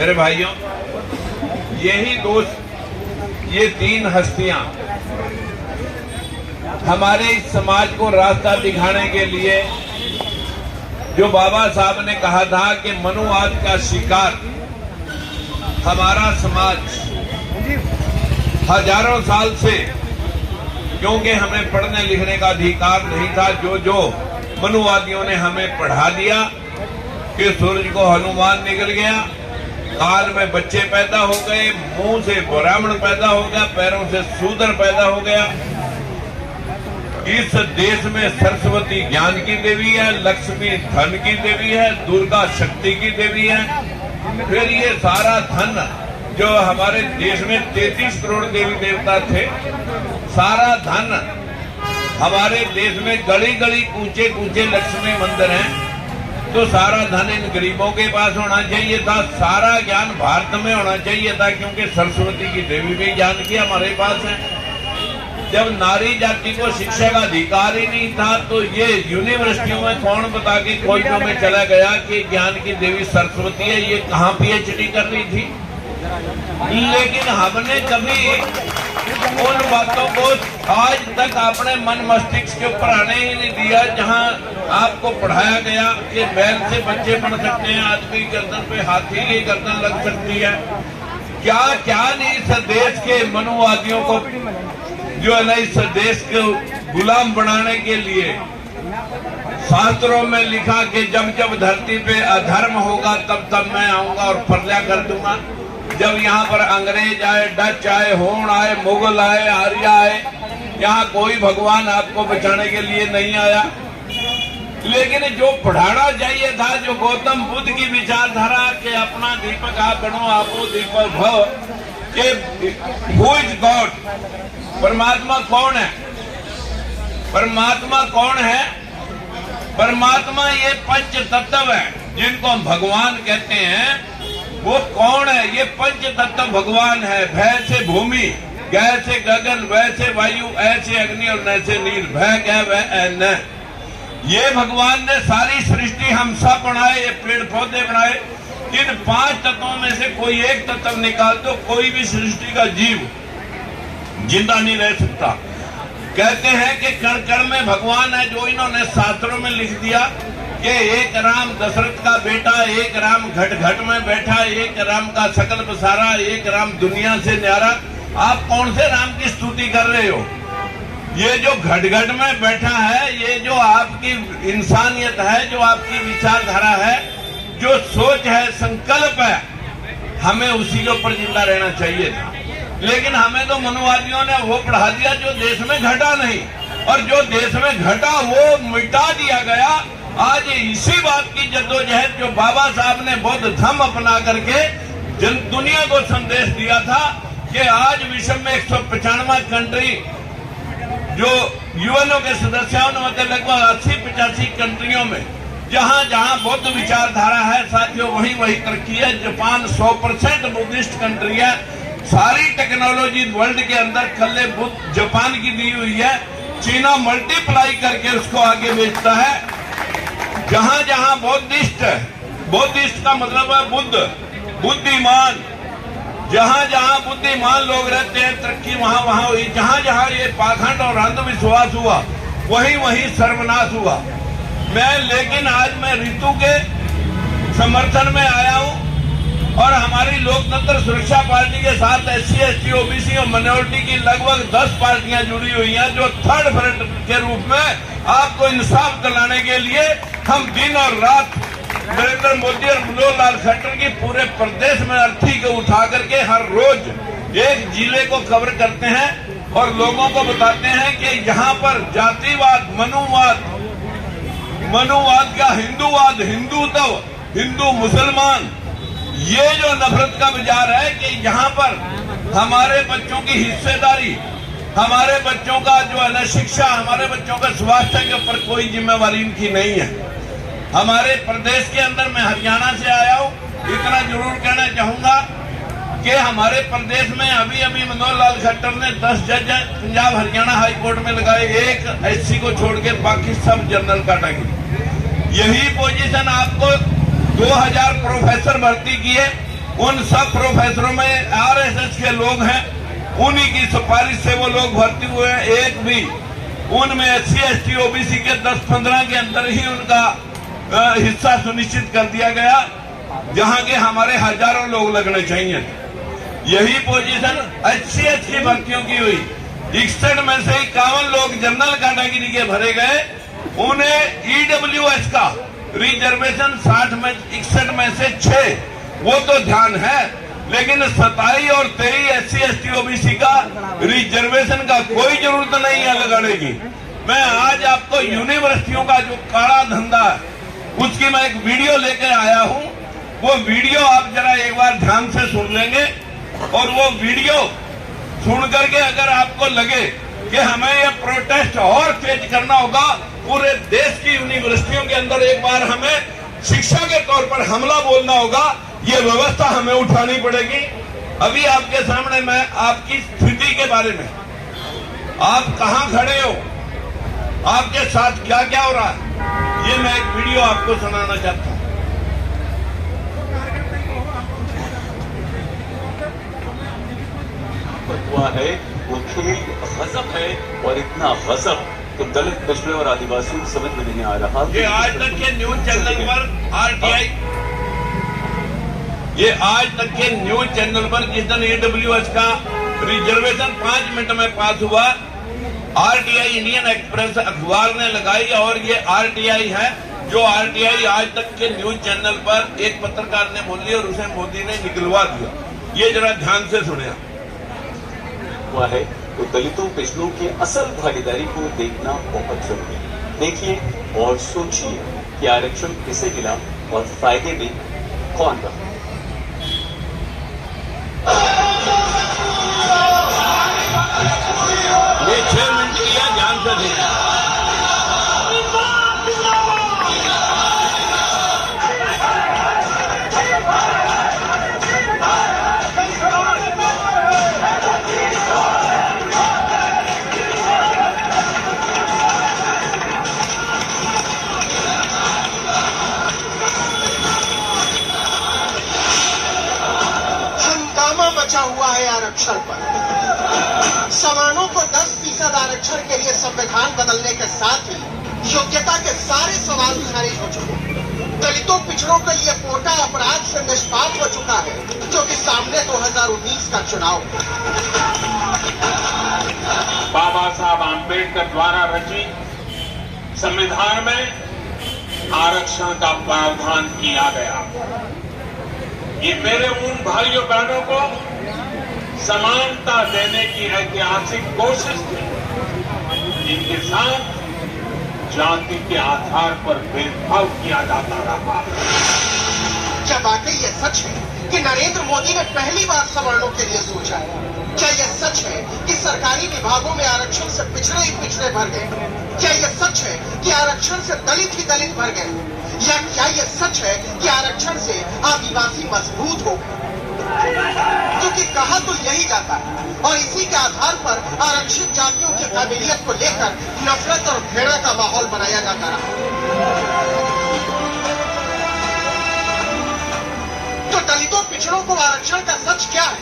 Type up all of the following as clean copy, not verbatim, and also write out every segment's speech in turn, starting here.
मेरे भाइयों, यही दोस्त, ये तीन हस्तियां हमारे इस समाज को रास्ता दिखाने के लिए, जो बाबा साहब ने कहा था कि मनुवाद का शिकार हमारा समाज हजारों साल से, क्योंकि हमें पढ़ने लिखने का अधिकार नहीं था, जो मनुवादियों ने हमें पढ़ा दिया कि सूरज को हनुमान निकल गया, काल में बच्चे पैदा हो गए, मुंह से ब्राह्मण पैदा हो गया, पैरों से शूद्र पैदा हो गया। इस देश में सरस्वती ज्ञान की देवी है, लक्ष्मी धन की देवी है, दुर्गा शक्ति की देवी है। फिर ये सारा धन जो हमारे देश में 33 करोड़ देवी देवता थे, सारा धन हमारे देश में गली गली कूचे कूचे लक्ष्मी मंदिर हैं, तो सारा धन इन गरीबों के पास होना चाहिए था। सारा ज्ञान भारत में होना चाहिए था, क्योंकि सरस्वती की देवी भी ज्ञान की हमारे पास है। जब नारी जाति को शिक्षा का अधिकार ही नहीं था, तो ये यूनिवर्सिटियों में कौन बता के कॉलेजों में चला गया कि ज्ञान की देवी सरस्वती है, ये कहाँ पीएचडी कर रही थी। लेकिन हमने कभी उन बातों को आज तक अपने मन मस्तिष्क के ऊपर आने ही नहीं दिया, जहाँ आपको पढ़ाया गया कि बैल से बच्चे बन सकते हैं, आदमी की गर्दन पे हाथी की गर्दन लग सकती है। क्या क्या नहीं इस देश के मनुवादियों को, जो है ना, इस देश को गुलाम बनाने के लिए शास्त्रों में लिखा कि जब जब धरती पे अधर्म होगा तब तब मैं आऊंगा और प्रलय कर दूंगा। जब यहाँ पर अंग्रेज आए, डच आए, होण आए, मुगल आए, आर्य आए, यहाँ कोई भगवान आपको बचाने के लिए नहीं आया। लेकिन जो पढ़ाना चाहिए था, जो गौतम बुद्ध की विचारधारा के अपना दीपक आप बनो, आपो दीपक भव, कि हु इज गॉड, परमात्मा कौन है, परमात्मा कौन है। परमात्मा ये पंच तत्व है जिनको हम भगवान कहते हैं। वो कौन है? ये पंच तत्व भगवान है। भय से भूमि, गय से गगन, वय से वायु, ऐसे अग्नि और न से नील, भय गय वह न। ये भगवान ने सारी सृष्टि हम सब बनाए, ये पेड़ पौधे बनाए। इन पांच तत्वों में से कोई एक तत्व निकाल दो, कोई भी सृष्टि का जीव जिंदा नहीं रह सकता। कहते हैं कि कण कण में भगवान है, जो इन्होंने शास्त्रों में लिख दिया कि एक राम दशरथ का बेटा, एक राम घट घट में बैठा, एक राम का सकल पसारा, एक राम दुनिया से न्यारा। आप कौन से राम की स्तुति कर रहे हो? ये जो घट घट में बैठा है, ये जो आपकी इंसानियत है, जो आपकी विचारधारा है, जो सोच है, संकल्प है, हमें उसी के ऊपर जिंदा रहना चाहिए था। लेकिन हमें तो मनुवादियों ने वो पढ़ा दिया जो देश में घटा नहीं, और जो देश में घटा वो मिटा दिया गया। आज इसी बात की जद्दोजहद जो बाबा साहब ने बौद्ध धर्म अपना करके दुनिया को संदेश दिया था कि आज विश्व में 195 कंट्री जो यूएनओ के सदस्य हैं, उनमें लगभग 80-85 कंट्रियों में जहां जहां बौद्ध विचारधारा है, साथियों, वही वही तरक्की है। जापान 100% बुद्धिस्ट कंट्री है। सारी टेक्नोलॉजी वर्ल्ड के अंदर कल्ले बुद्ध जापान की दी हुई है। चीना मल्टीप्लाई करके उसको आगे बेचता है। जहां जहां बौद्धिस्ट है, बौद्धिस्ट का मतलब है बुद्ध, बुद्धिमान, जहां जहां बुद्धिमान लोग रहते हैं, तरक्की वहां वहां हुई। जहां जहां ये पाखंड और अंधविश्वास हुआ, वहीं वहीं सर्वनाश हुआ। लेकिन आज मैं ऋतु के समर्थन में आया हूं, और हमारी लोकतंत्र सुरक्षा पार्टी के साथ SC, ST, OBC और माइनॉरिटी की लगभग 10 पार्टियां जुड़ी हुई हैं, जो थर्ड फ्रंट के रूप में आपको इंसाफ दिलाने के लिए हम दिन और रात नरेंद्र मोदी और मनोहर लाल खट्टर की पूरे प्रदेश में अर्थी को उठा करके हर रोज एक जिले को कवर करते हैं और लोगों को बताते हैं कि यहाँ पर जातिवाद, मनुवाद का हिंदूवाद, हिंदुत्व, हिंदू मुसलमान, ये जो नफरत का विचार है कि यहाँ पर हमारे बच्चों की हिस्सेदारी, हमारे बच्चों का जो है ना शिक्षा, हमारे बच्चों का स्वास्थ्य के ऊपर कोई जिम्मेवारी इनकी नहीं है। हमारे प्रदेश के अंदर, मैं हरियाणा से आया हूँ, इतना जरूर कहना चाहूंगा कि हमारे प्रदेश में अभी अभी मनोहर लाल खट्टर ने 10 जज पंजाब हरियाणा हाई कोर्ट में लगाए, एक SC को छोड़ के बाकी सब जनरल कैटेगरी। यही पोजीशन आपको 2000 प्रोफेसर भर्ती किए, उन सब प्रोफेसरों में आरएसएस के लोग हैं, उन्हीं की सिफारिश से वो लोग भर्ती हुए हैं। एक भी उनमें SC ST OBC के 10-15 के अंदर ही उनका हिस्सा सुनिश्चित कर दिया गया, जहां के हमारे हजारों लोग लगने चाहिए। यही पोजीशन HCS की भर्तियों की हुई। 61 में से 51 लोग जनरल कैटेगरी के भरे गए, उन्हें EWS का रिजर्वेशन 61 में से 6, वो तो ध्यान है, लेकिन 27 और 23 SC ST OBC का रिजर्वेशन का कोई जरूरत नहीं है लगाने। मैं आज आपको यूनिवर्सिटियों का जो काला धंधा है उसकी मैं एक वीडियो लेकर आया हूं। वो वीडियो आप जरा एक बार ध्यान से सुन लेंगे, और वो वीडियो सुन करके अगर आपको लगे कि हमें ये प्रोटेस्ट और तेज करना होगा, पूरे देश की यूनिवर्सिटियों के अंदर एक बार हमें शिक्षा के तौर पर हमला बोलना होगा, ये व्यवस्था हमें उठानी पड़ेगी। अभी आपके सामने मैं आपकी स्थिति के बारे में, आप कहां खड़े हो, आपके साथ क्या क्या हो रहा है, ये मैं एक वीडियो आपको सुनाना चाहता हूं। हुआ है वो खेल गजब है, और इतना गजब तो दलित पिछड़े और आदिवासियों को समझ में नहीं आ रहा। ये आज तक के न्यूज चैनल पर RTI, ये आज तक के न्यूज चैनल पर जिस दिन EWS का रिजर्वेशन 5 मिनट में पास हुआ, RTI इंडियन एक्सप्रेस अखबार ने लगाई, और ये RTI है जो RTI आज तक के न्यूज चैनल पर एक पत्रकार ने बोली और उसे मोदी ने निकलवा दिया। ये जरा ध्यान से सुनिए। हुआ है तो दलितों पिछड़ों की असल भागीदारी को देखना बहुत जरूरी है। देखिए और सोचिए कि आरक्षण किसे मिला और फायदे में कौन रहा। ये 6 मिनट लिया, ध्यान से देखिए। बचा हुआ है आरक्षण पर। सवर्णों को 10% आरक्षण के लिए संविधान बदलने के साथ ही योग्यता के सारे सवाल खारिज हो चुके हैं। दलितों पिछड़ों के लिए कोटा अपराध से निष्पाप हो चुका है, जो कि सामने 2019 का चुनाव है। बाबा साहब आम्बेडकर द्वारा रचित संविधान में आरक्षण का प्रावधान किया गया। ये मेरे उन भाइयों बहनों को समानता देने की ऐतिहासिक कोशिश थी जिनके साथ जाति के आधार पर भेदभाव किया जाता रहा। क्या वाकई ये सच है कि नरेंद्र मोदी ने पहली बार सवर्णों के लिए सोचा है? क्या यह सच है कि सरकारी विभागों में आरक्षण से पिछड़े ही पिछड़े भर गए? क्या यह सच है कि आरक्षण से दलित ही दलित भर गए? या क्या यह सच है कि आरक्षण से आदिवासी मजबूत हो गए? क्योंकि कहा तो यही जाता है, और इसी के आधार पर आरक्षित जातियों की काबिलियत को लेकर नफरत और घृणा का माहौल बनाया जाता रहा। तो दलितों पिछड़ों को आरक्षण का सच क्या है?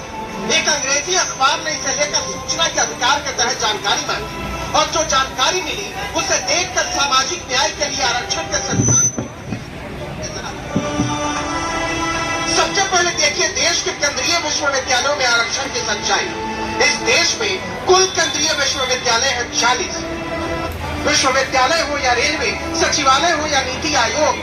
एक अंग्रेजी अखबार ने इसे लेकर सूचना के अधिकार के तहत जानकारी मांगी, और जो जानकारी मिली उसे देखकर सामाजिक न्याय के लिए आरक्षण के सिद्धांत। सबसे पहले देखिए देश के केंद्रीय विश्वविद्यालयों में आरक्षण की सच्चाई। इस देश में कुल केंद्रीय विश्वविद्यालय है 40। विश्वविद्यालय हो या रेलवे, सचिवालय हो या नीति आयोग,